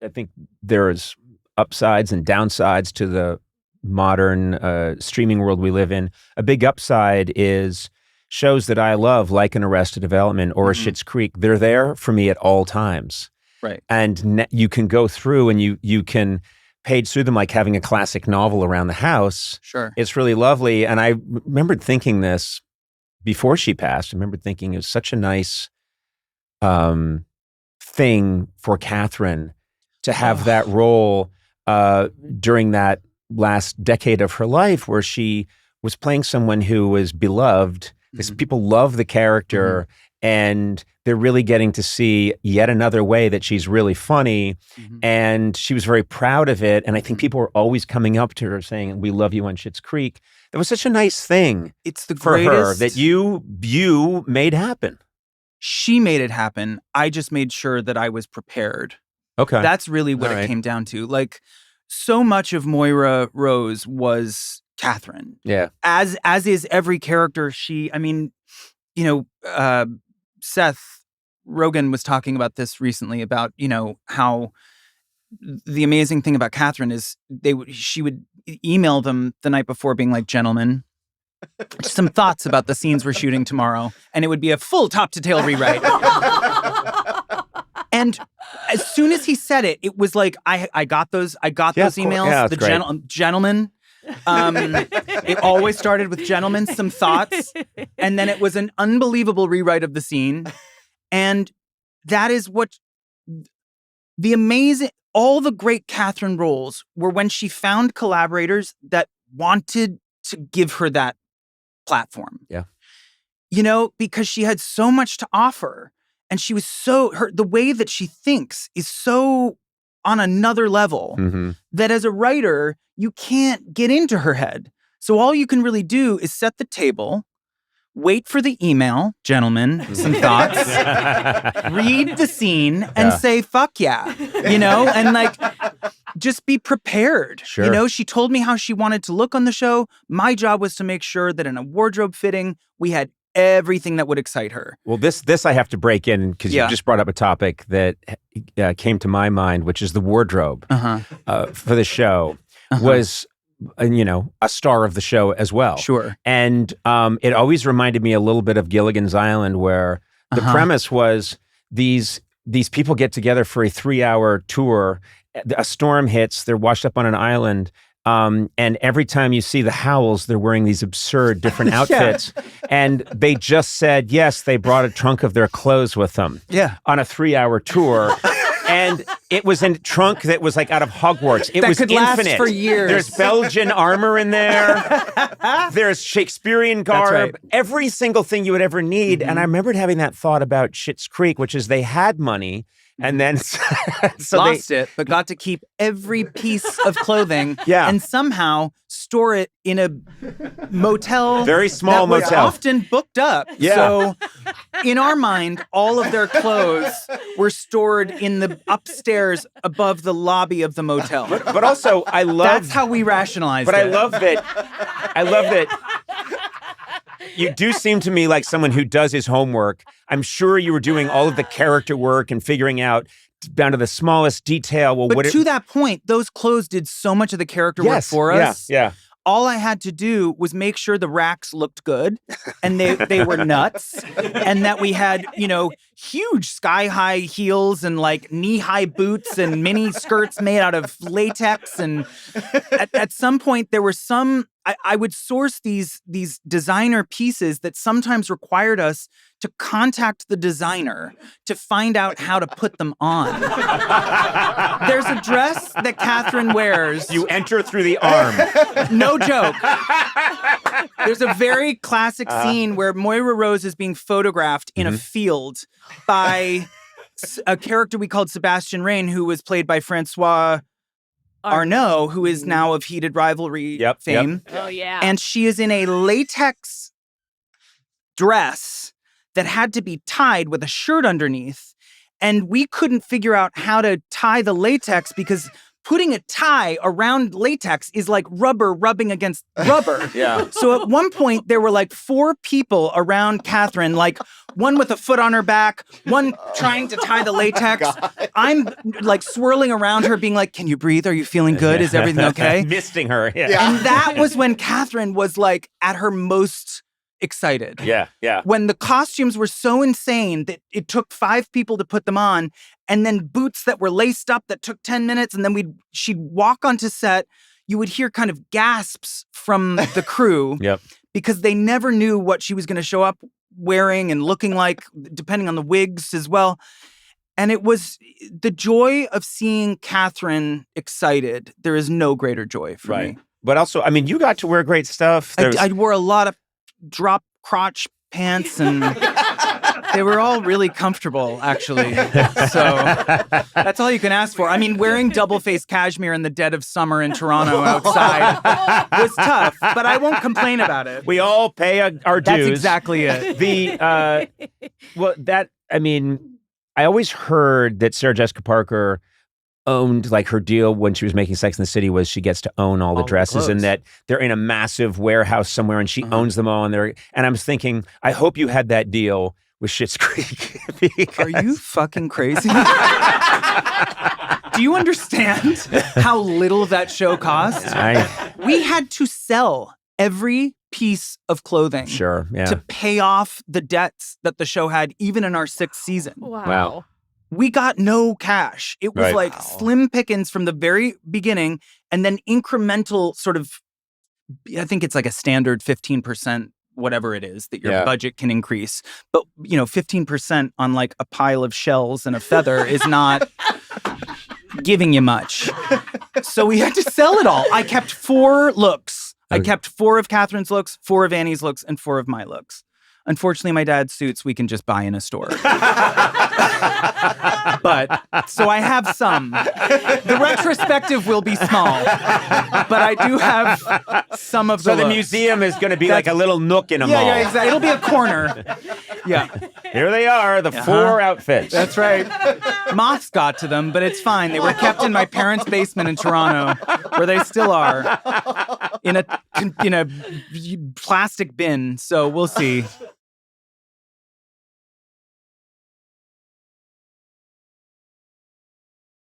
I think there's upsides and downsides to the modern streaming world we live in. A big upside is shows that I love, like an Arrested Development or a Schitt's Creek. They're there for me at all times. Right. And you can go through and you can page through them like having a classic novel around the house. Sure. It's really lovely. And I remembered thinking this before she passed. I remember thinking it was such a nice thing for Catherine to have that role during that last decade of her life, where she was playing someone who was beloved. Because people love the character, and they're really getting to see yet another way that she's really funny. And she was very proud of it. And I think people were always coming up to her saying, "We love you on Schitt's Creek." It was such a nice thing. It's the for greatest her that you made happen. She made it happen. I just made sure that I was prepared. Okay. That's really what it came down to. Like, so much of Moira Rose was Catherine. Yeah. As is every character. Seth Rogen was talking about this recently about, how the amazing thing about Catherine is she would email them the night before being like, "Gentlemen, some thoughts about the scenes we're shooting tomorrow." And it would be a full top to tail rewrite. And as soon as he said it, it was like, I got those emails. Yeah, the gentlemen. It always started with "gentlemen, some thoughts." And then it was an unbelievable rewrite of the scene. And that is what all the great Catherine roles were when she found collaborators that wanted to give her that platform. Yeah. Because she had so much to offer. And she was the way that she thinks is so on another level that as a writer, you can't get into her head. So all you can really do is set the table, wait for the email, "Gentlemen, some thoughts," read the scene and say, "Fuck yeah," and like, just be prepared. Sure. She told me how she wanted to look on the show. My job was to make sure that in a wardrobe fitting, we had everything that would excite her. Well, this I have to break in because you just brought up a topic that came to my mind, which is the wardrobe for the show was, a star of the show as well. Sure. And it always reminded me a little bit of Gilligan's Island, where the premise was these people get together for a 3-hour tour. A storm hits, they're washed up on an island. And every time you see the Howells, they're wearing these absurd different outfits. And they just said, yes, they brought a trunk of their clothes with them on a 3-hour tour. And it was a trunk that was like out of Hogwarts. It was could infinite. last for years. There's Belgian armor in there. There's Shakespearean garb. That's right. Every single thing you would ever need. And I remembered having that thought about Schitt's Creek, which is they had money. And then lost it, but got to keep every piece of clothing and somehow store it in a motel. Very small that was motel. often booked up. Yeah. So in our mind, all of their clothes were stored in the upstairs above the lobby of the motel. But also, I love... That's how we rationalized it. I love that you do seem to me like someone who does his homework. I'm sure you were doing all of the character work and figuring out down to the smallest detail. Well, but to that point, those clothes did so much of the character work for us. Yeah. All I had to do was make sure the racks looked good and they were nuts, and that we had, huge sky-high heels and like knee-high boots and mini skirts made out of latex. And at some point there were I would source these designer pieces that sometimes required us to contact the designer to find out how to put them on. There's a dress that Catherine wears. You enter through the arm. No joke. There's a very classic scene where Moira Rose is being photographed in a field by a character we called Sebastian Rain, who was played by Francois Arnault, who is now of Heated Rivalry fame. Oh, yeah. And she is in a latex dress that had to be tied with a shirt underneath. And we couldn't figure out how to tie the latex because putting a tie around latex is like rubber rubbing against rubber. Yeah. So at one point, there were like 4 people around Catherine, like one with a foot on her back, one trying to tie the latex. I'm like swirling around her being like, can you breathe? Are you feeling good? Is everything okay? Misting her. Yeah. And that was when Catherine was like at her most excited. Yeah. When the costumes were so insane that it took 5 people to put them on, and then boots that were laced up that took 10 minutes, and then she'd walk onto set. You would hear kind of gasps from the crew Yep. because they never knew what she was going to show up wearing and looking like, depending on the wigs as well. And it was the joy of seeing Catherine excited. There is no greater joy for me. But also, I mean, you got to wear great stuff. I wore a lot of drop crotch pants, and they were all really comfortable, actually. So that's all you can ask for. I mean, wearing double-faced cashmere in the dead of summer in Toronto outside was tough, but I won't complain about it. We all pay our dues. That's exactly it. I always heard that Sarah Jessica Parker owned, like, her deal when she was making Sex and the City was she gets to own all the dresses, and that they're in a massive warehouse somewhere and she owns them all. And I was thinking, I hope you had that deal with Schitt's Creek. Are you fucking crazy? Do you understand how little that show cost? We had to sell every piece of clothing to pay off the debts that the show had, even in our 6th season. Wow. We got no cash. It was like slim pickings from the very beginning, and then incremental sort of, I think it's like a standard 15%, whatever it is, that your budget can increase. But, 15% on like a pile of shells and a feather is not giving you much. So we had to sell it all. I kept 4 looks. I kept 4 of Catherine's looks, 4 of Annie's looks, and 4 of my looks. Unfortunately, my dad's suits we can just buy in a store. But, so I have some. The retrospective will be small, but I do have some of the So the museum is going to be like a little nook in a mall. Yeah, exactly. It'll be a corner. Yeah. Here they are, the 4 outfits. That's right. Moths got to them, but it's fine. They were kept in my parents' basement in Toronto, where they still are, in a plastic bin. So we'll see.